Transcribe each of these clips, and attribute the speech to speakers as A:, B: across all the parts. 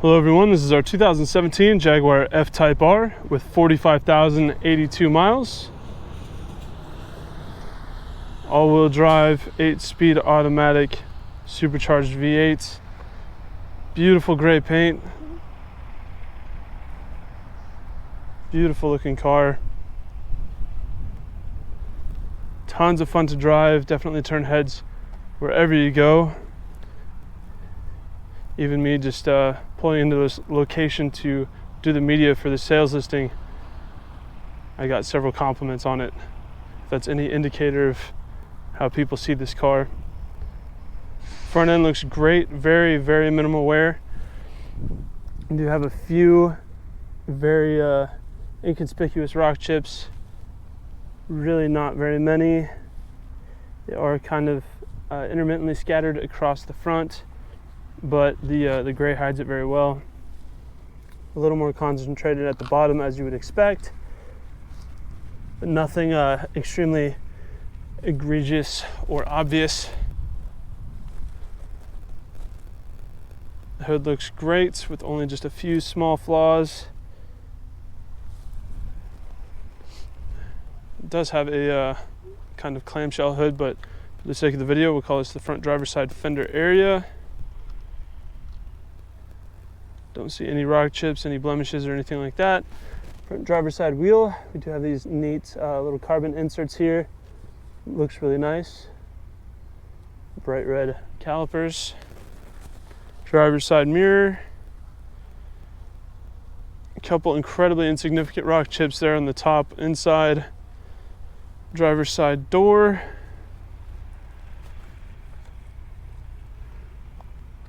A: Hello everyone, this is our 2017 Jaguar F-Type R with 45,082 miles. All-wheel drive, 8-speed automatic, supercharged V8. Beautiful gray paint. Beautiful looking car. Tons of fun to drive, definitely turn heads wherever you go. Even me just pulling into this location to do the media for the sales listing, I got several compliments on it. If that's any indicator of how people see this car. Front end looks great, very, very minimal wear. We do have a few very inconspicuous rock chips. Really not very many. They are kind of intermittently scattered across the front, but the gray hides it very well. A little more concentrated at the bottom, as you would expect, but nothing extremely egregious or obvious. The hood looks great with only just a few small flaws. It does have a kind of clamshell hood, but for the sake of the video, we'll call this the front driver's side fender area. Don't see any rock chips, any blemishes or anything like that. Front driver's side wheel, we do have these neat little carbon inserts here. Looks really nice. Bright red calipers. Driver's side mirror. A couple incredibly insignificant rock chips there on the top inside. Driver's side door.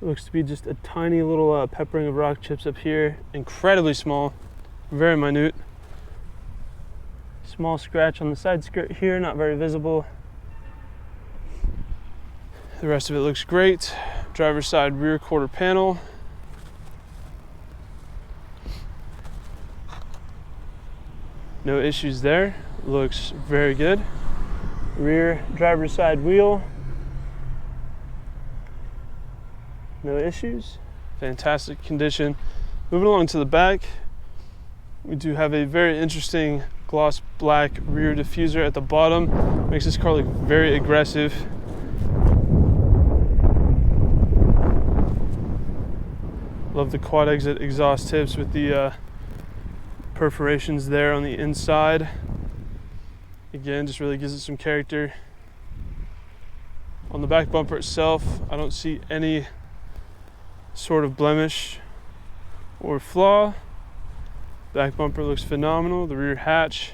A: It looks to be just a tiny little peppering of rock chips up here. Incredibly small, very minute. Small scratch on the side skirt here, not very visible. The rest of it looks great. Driver's side rear quarter panel. No issues there, looks very good. Rear driver's side wheel. No issues, fantastic condition. Moving along to the back, we do have a very interesting gloss black rear diffuser at the bottom. Makes this car look very aggressive. Love the quad exit exhaust tips with the perforations there on the inside. Again, just really gives it some character. On the back bumper itself, I don't see any sort of blemish or flaw. Back bumper looks phenomenal. The rear hatch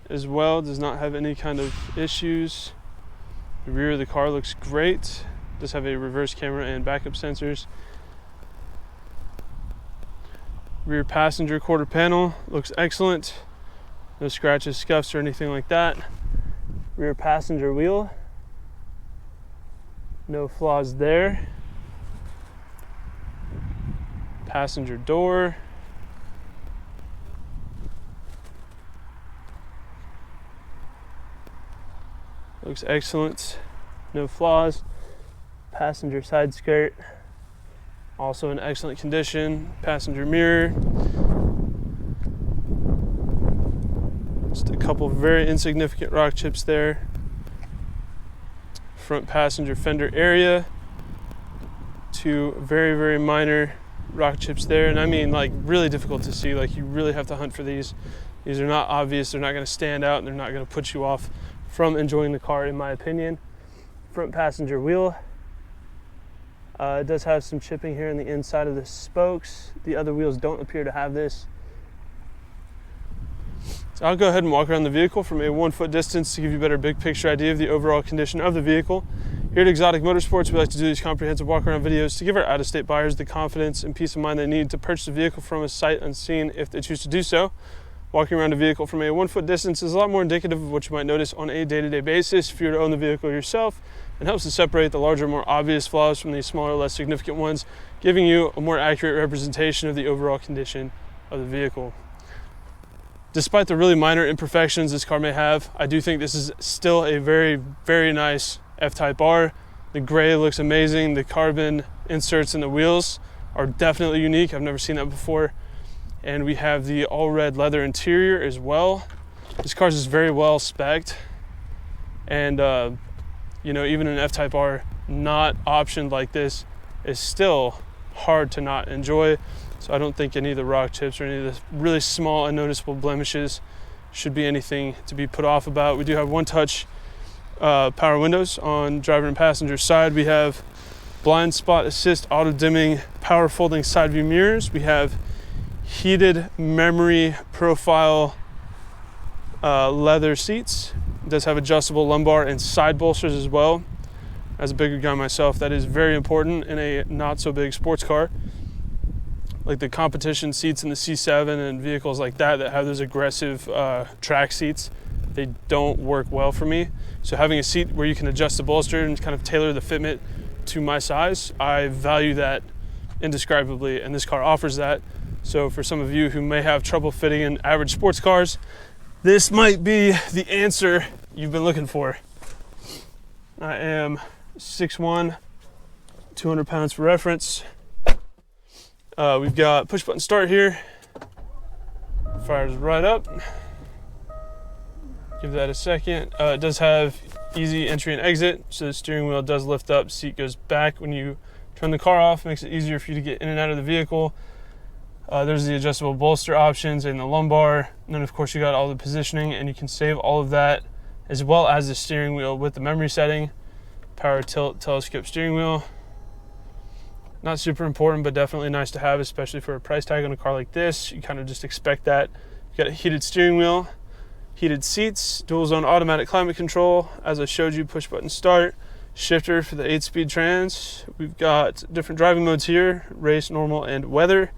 A: as well does not have any kind of issues. The rear of the car looks great. Does have a reverse camera and backup sensors. Rear passenger quarter panel looks excellent. No scratches, scuffs, or anything like that. Rear passenger wheel. No flaws there. Passenger door. Looks excellent. No flaws. Passenger side skirt. Also in excellent condition. Passenger mirror. Just a couple very insignificant rock chips there. Front passenger fender area. Two very, very minor rock chips there, and I mean like really difficult to see. Like you really have to hunt for these. These are not obvious, they're not going to stand out, and they're not going to put you off from enjoying the car, in my opinion. Front passenger wheel. It does have some chipping here on the inside of the spokes. The other wheels don't appear to have this. So I'll go ahead and walk around the vehicle from a 1-foot distance to give you a better big picture idea of the overall condition of the vehicle. Here at Exotic Motorsports, we like to do these comprehensive walk-around videos to give our out-of-state buyers the confidence and peace of mind they need to purchase a vehicle from us sight unseen if they choose to do so. Walking around a vehicle from a 1-foot distance is a lot more indicative of what you might notice on a day-to-day basis if you were to own the vehicle yourself, and helps to separate the larger, more obvious flaws from the smaller, less significant ones, giving you a more accurate representation of the overall condition of the vehicle. Despite the really minor imperfections this car may have, I do think this is still a very, very nice F-Type R. The gray looks amazing. The carbon inserts in the wheels are definitely unique. I've never seen that before. And we have the all red leather interior as well. This car is very well spec'd, and you know, even an F-Type R not optioned like this is still hard to not enjoy. So I don't think any of the rock chips or any of the really small unnoticeable blemishes should be anything to be put off about. We do have one touch power windows on driver and passenger side. We have blind spot assist, auto dimming, power folding side view mirrors. We have heated memory profile leather seats. It does have adjustable lumbar and side bolsters as well. As a bigger guy myself, that is very important in a not so big sports car. Like the competition seats in the C7 and vehicles like that have those aggressive track seats, they don't work well for me. So having a seat where you can adjust the bolster and kind of tailor the fitment to my size, I value that indescribably, and this car offers that. So for some of you who may have trouble fitting in average sports cars, this might be the answer you've been looking for. I am 6'1", 200 pounds for reference. We've got push button start here. Fires right up. Give that a second. It does have easy entry and exit, so the steering wheel does lift up, seat goes back when you turn the car off, makes it easier for you to get in and out of the vehicle. There's the adjustable bolster options and the lumbar, and then of course you got all the positioning, and you can save all of that as well as the steering wheel with the memory setting. Power tilt telescope steering wheel. Not super important, but definitely nice to have, especially for a price tag on a car like this. You kind of just expect that. You got a heated steering wheel, heated seats, dual zone automatic climate control, as I showed you, push button start, shifter for the 8-speed trans. We've got different driving modes here, race, normal, and weather.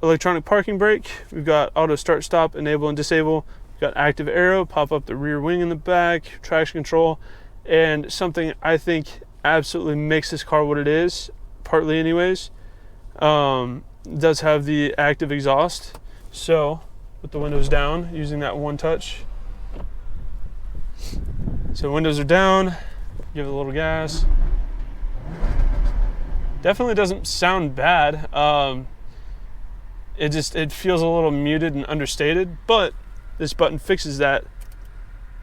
A: Electronic parking brake. We've got auto start stop, enable and disable. We've got active arrow, pop up the rear wing in the back, traction control, and something I think absolutely makes this car what it is, partly anyways, it does have the active exhaust. So with the windows down, using that one touch, so windows are down, give it a little gas. Definitely doesn't sound bad. It feels a little muted and understated, but this button fixes that.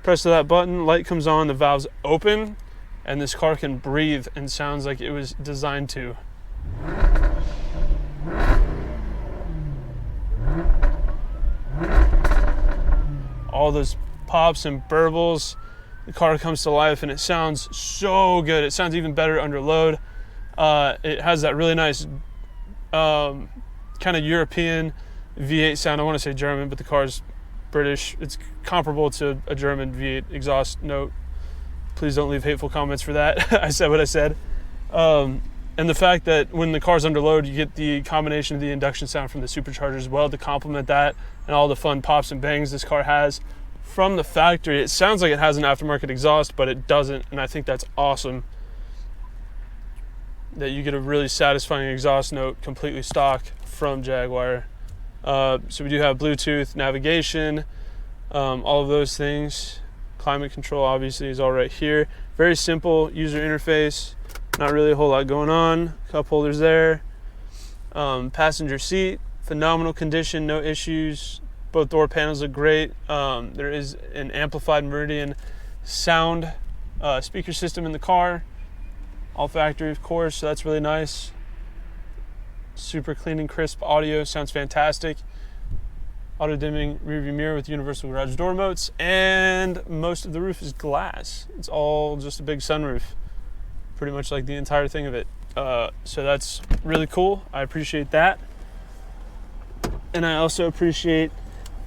A: Press that button, light comes on, the valves open, and this car can breathe and sounds like it was designed to. All those pops and burbles, the car comes to life and it sounds so good. It sounds even better under load. It has that really nice kind of European V8 sound. I want to say German, but the car's British. It's comparable to a German V8 exhaust note. Please don't leave hateful comments for that. I said what I said. And the fact that when the car's under load, you get the combination of the induction sound from the supercharger as well to complement that, and all the fun pops and bangs this car has. From the factory, it sounds like it has an aftermarket exhaust, but it doesn't, and I think that's awesome. That you get a really satisfying exhaust note completely stock from Jaguar. So we do have Bluetooth, navigation, all of those things. Climate control obviously is all right here. Very simple user interface, not really a whole lot going on. Cup holders there. Passenger seat, phenomenal condition, no issues. Both door panels look great. There is an amplified Meridian sound speaker system in the car. All factory, of course, so that's really nice. Super clean and crisp audio, sounds fantastic. Auto dimming rear view mirror with universal garage door modes, and most of the roof is glass. It's all just a big sunroof, pretty much like the entire thing of it. So that's really cool. I appreciate that. And I also appreciate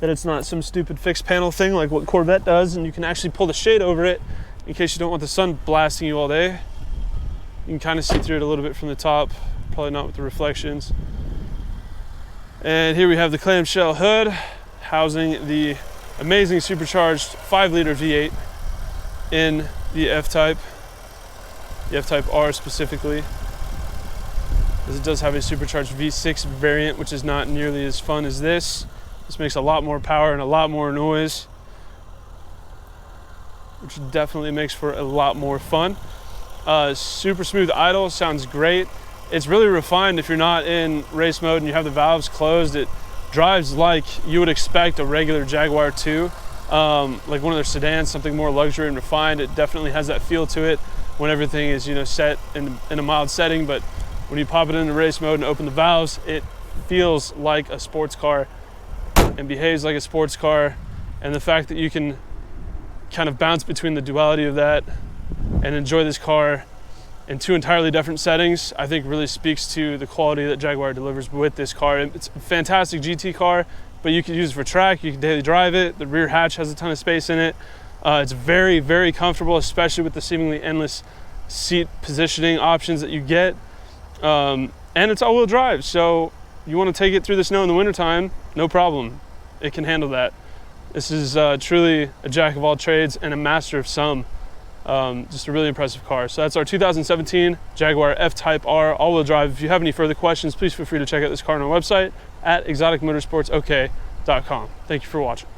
A: that it's not some stupid fixed panel thing like what Corvette does, and you can actually pull the shade over it in case you don't want the sun blasting you all day. You can kind of see through it a little bit from the top, probably not with the reflections. And here we have the clamshell hood housing the amazing supercharged 5-liter V8 in the F-Type R specifically, as it does have a supercharged V6 variant, which is not nearly as fun as this. This makes a lot more power and a lot more noise, which definitely makes for a lot more fun. Super smooth idle, sounds great. it's really refined. If you're not in race mode and you have the valves closed, it drives like you would expect a regular Jaguar 2, like one of their sedans, something more luxury and refined. It definitely has that feel to it when everything is, you know, set in a mild setting, but when you pop it into race mode and open the valves, it feels like a sports car and behaves like a sports car. And the fact that you can kind of bounce between the duality of that and enjoy this car in two entirely different settings, I think really speaks to the quality that Jaguar delivers with this car. It's a fantastic GT car, but you can use it for track, you can daily drive it. The rear hatch has a ton of space in it. It's very, very comfortable, especially with the seemingly endless seat positioning options that you get. And it's all-wheel drive, so you want to take it through the snow in the wintertime, no problem. It can handle that. This is truly a jack of all trades and a master of some. Just a really impressive car. So that's our 2017 Jaguar F-Type R all-wheel drive. If you have any further questions, please feel free to check out this car on our website at exoticmotorsportsok.com. Thank you for watching.